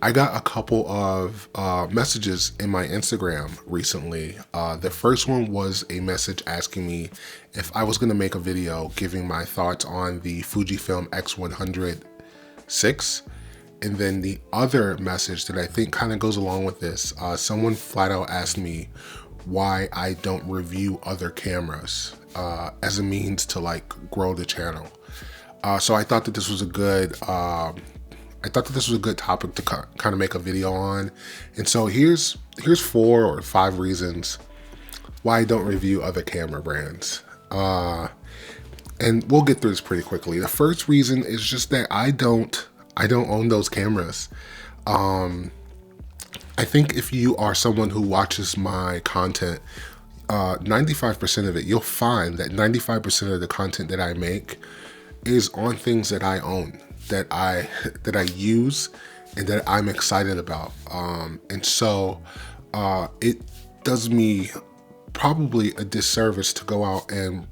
I got a couple of messages in my Instagram recently. The first one was a message asking me if I was going to make a video giving my thoughts on the Fujifilm X100 VI. And then the other message that I think kind of goes along with this, someone flat out asked me why I don't review other cameras as a means to like grow the channel. So I thought that this was a good topic to kind of make a video on. And so here's 4 or 5 reasons why I don't review other camera brands. And we'll get through this pretty quickly. The first reason is just that I don't own those cameras. I think if you are someone who watches my content, 95% of it, you'll find that 95% of the content that I make is on things that I own, that I use, and that I'm excited about. And so it does me probably a disservice to go out and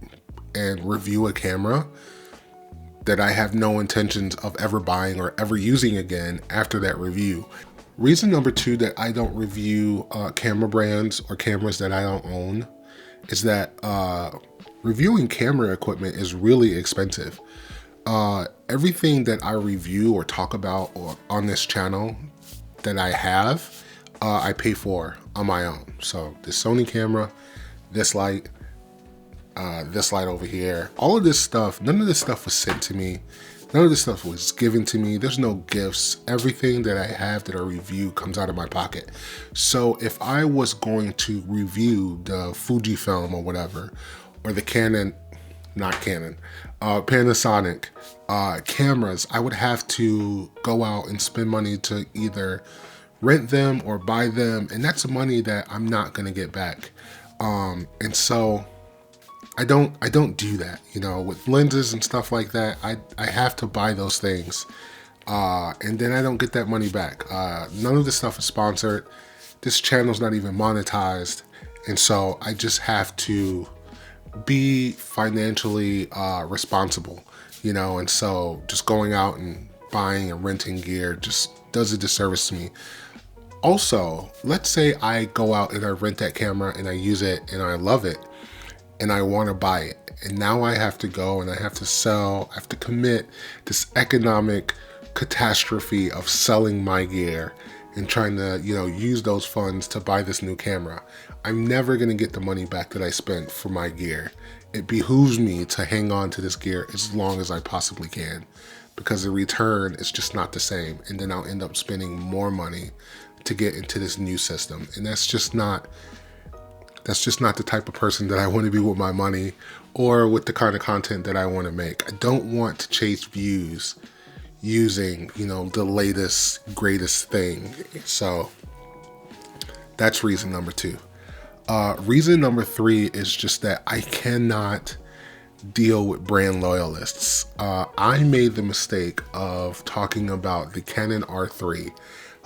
review a camera that I have no intentions of ever buying or ever using again after that review. Reason number 2 that I don't review camera brands or cameras that I don't own is that reviewing camera equipment is really expensive. Everything that I review or talk about or on this channel that I have, I pay for on my own. So this Sony camera, this light over here, all of this stuff, none of this stuff was sent to me. None of this stuff was given to me. There's no gifts. Everything that I have that I review comes out of my pocket. So if I was going to review the Fujifilm or whatever, or the Panasonic cameras, I would have to go out and spend money to either rent them or buy them. And that's money that I'm not going to get back. And so I don't do that, you know, with lenses and stuff like that. I have to buy those things, and then I don't get that money back. None of this stuff is sponsored. This channel's not even monetized, and so I just have to be financially responsible, you know. And so just going out and buying and renting gear just does a disservice to me. Also, let's say I go out and I rent that camera and I use it and I love it, and I want to buy it. And now I have to go and I have to sell, I have to commit this economic catastrophe of selling my gear and trying to, you know, use those funds to buy this new camera. I'm never going to get the money back that I spent for my gear. It behooves me to hang on to this gear as long as I possibly can, because the return is just not the same. And then I'll end up spending more money to get into this new system. And that's just not the type of person that I want to be with my money or with the kind of content that I want to make. I don't want to chase views using, you know, the latest, greatest thing. So that's reason number 2. Reason number 3 is just that I cannot deal with brand loyalists. I made the mistake of talking about the Canon R3.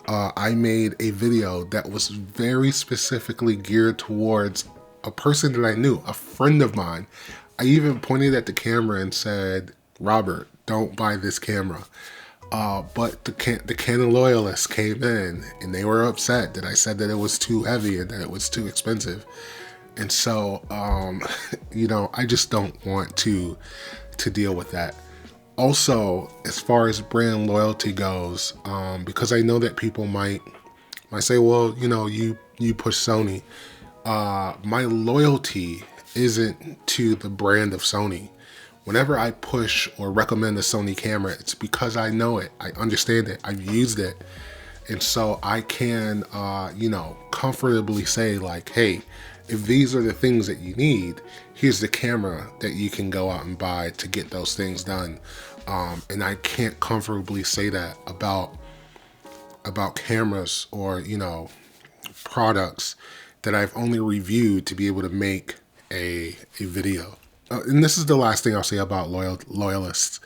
I made a video that was very specifically geared towards a person that I knew, a friend of mine. I even pointed at the camera and said, Robert, don't buy this camera. But the Canon loyalists came in and they were upset that I said that it was too heavy and that it was too expensive. And so, you know, I just don't want to deal with that. Also, as far as brand loyalty goes, because I know that people might say, well, you know, you push Sony. My loyalty isn't to the brand of Sony. Whenever I push or recommend a Sony camera, it's because I know it, I understand it, I've used it. And so I can, you know, comfortably say like, hey, if these are the things that you need, here's the camera that you can go out and buy to get those things done. And I can't comfortably say that about cameras or, you know, products that I've only reviewed to be able to make a video. And this is the last thing I'll say about loyalists.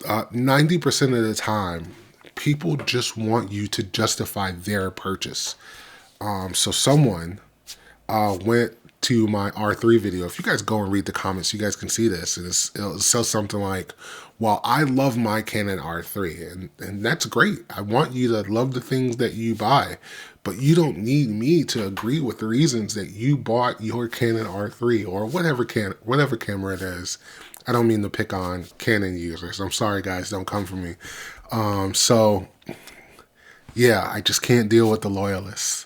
90% of the time, people just want you to justify their purchase. So someone went to my R3 video. If you guys go and read the comments, you guys can see this. And it'll say something like, well, I love my Canon R3, and that's great. I want you to love the things that you buy, but you don't need me to agree with the reasons that you bought your Canon R3 or whatever camera it is. I don't mean to pick on Canon users. I'm sorry, guys. Don't come for me. So, yeah, I just can't deal with the loyalists.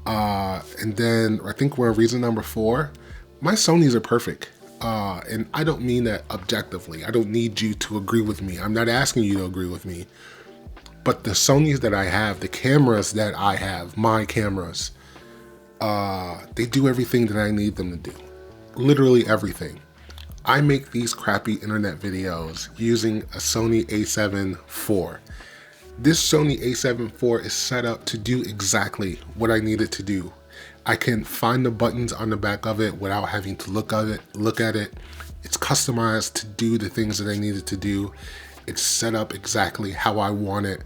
And then I think we're reason number 4. My Sonys are perfect. And I don't mean that objectively. I don't need you to agree with me. I'm not asking you to agree with me. But the Sonys that I have, the cameras that I have, my cameras, they do everything that I need them to do. Literally everything. I make these crappy internet videos using a Sony a7 IV. This Sony a7 IV is set up to do exactly what I need it to do. I can find the buttons on the back of it without having to look at it. It's customized to do the things that I need it to do. It's set up exactly how I want it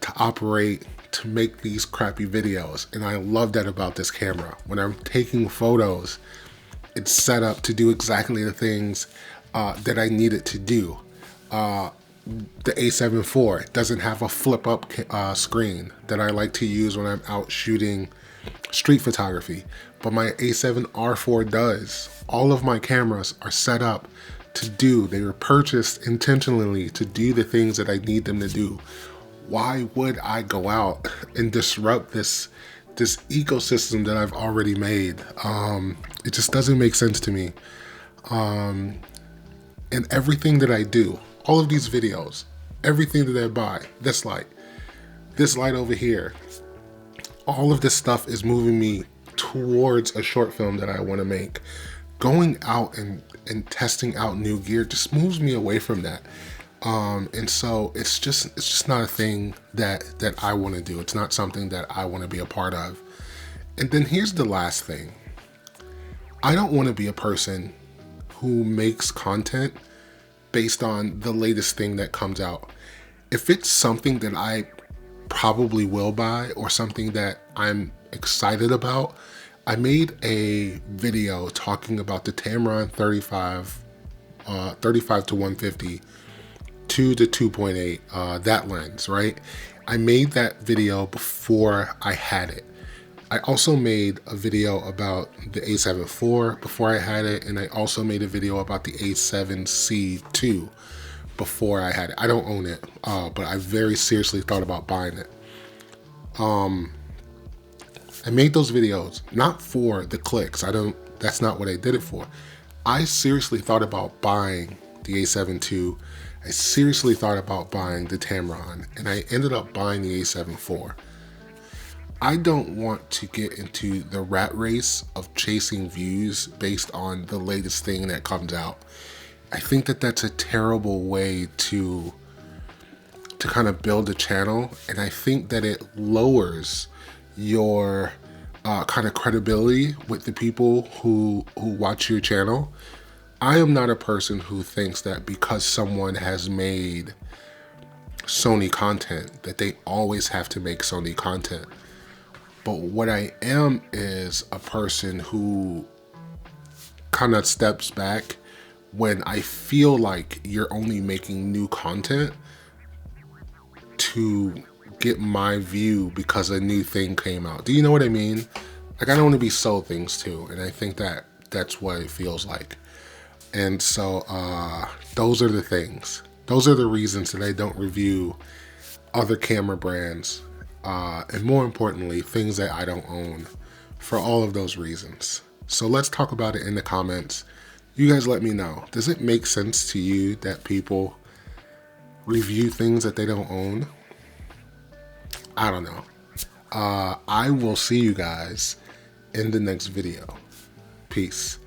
to operate to make these crappy videos. And I love that about this camera. When I'm taking photos, it's set up to do exactly the things that I need it to do. The a7 IV doesn't have a flip up screen that I like to use when I'm out shooting street photography, but my a7 R4 does. All of my cameras are set up to do, they were purchased intentionally to do the things that I need them to do. Why would I go out and disrupt this ecosystem that I've already made? It just doesn't make sense to me. And everything that I do, all of these videos, everything that I buy, this light over here, all of this stuff is moving me towards a short film that I want to make. Going out and testing out new gear just moves me away from that. And so it's just not a thing that I want to do. It's not something that I want to be a part of. And then here's the last thing. I don't want to be a person who makes content based on the latest thing that comes out. If it's something that I probably will buy or something that I'm excited about, I made a video talking about the Tamron 35 to 150 2 to 2.8, that lens, right? I made that video before I had it. I also made a video about the a7 IV before I had it, and I also made a video about the a7C II before I had it. I don't own it, but I very seriously thought about buying it. I made those videos not for the clicks. That's not what I did it for. I seriously thought about buying the a7 II. I seriously thought about buying the Tamron, and I ended up buying the a7 IV. I don't want to get into the rat race of chasing views based on the latest thing that comes out. I think that that's a terrible way to kind of build a channel, and I think that it lowers your kind of credibility with the people who watch your channel. I am not a person who thinks that because someone has made Sony content that they always have to make Sony content. But what I am is a person who kind of steps back when I feel like you're only making new content to get my view because a new thing came out. Do you know what I mean? Like, I don't want to be sold things too, and I think that that's what it feels like. And so those are the things. Those are the reasons that I don't review other camera brands, and more importantly, things that I don't own, for all of those reasons. So let's talk about it in the comments. You guys let me know. Does it make sense to you that people review things that they don't own? I don't know. I will see you guys in the next video. Peace.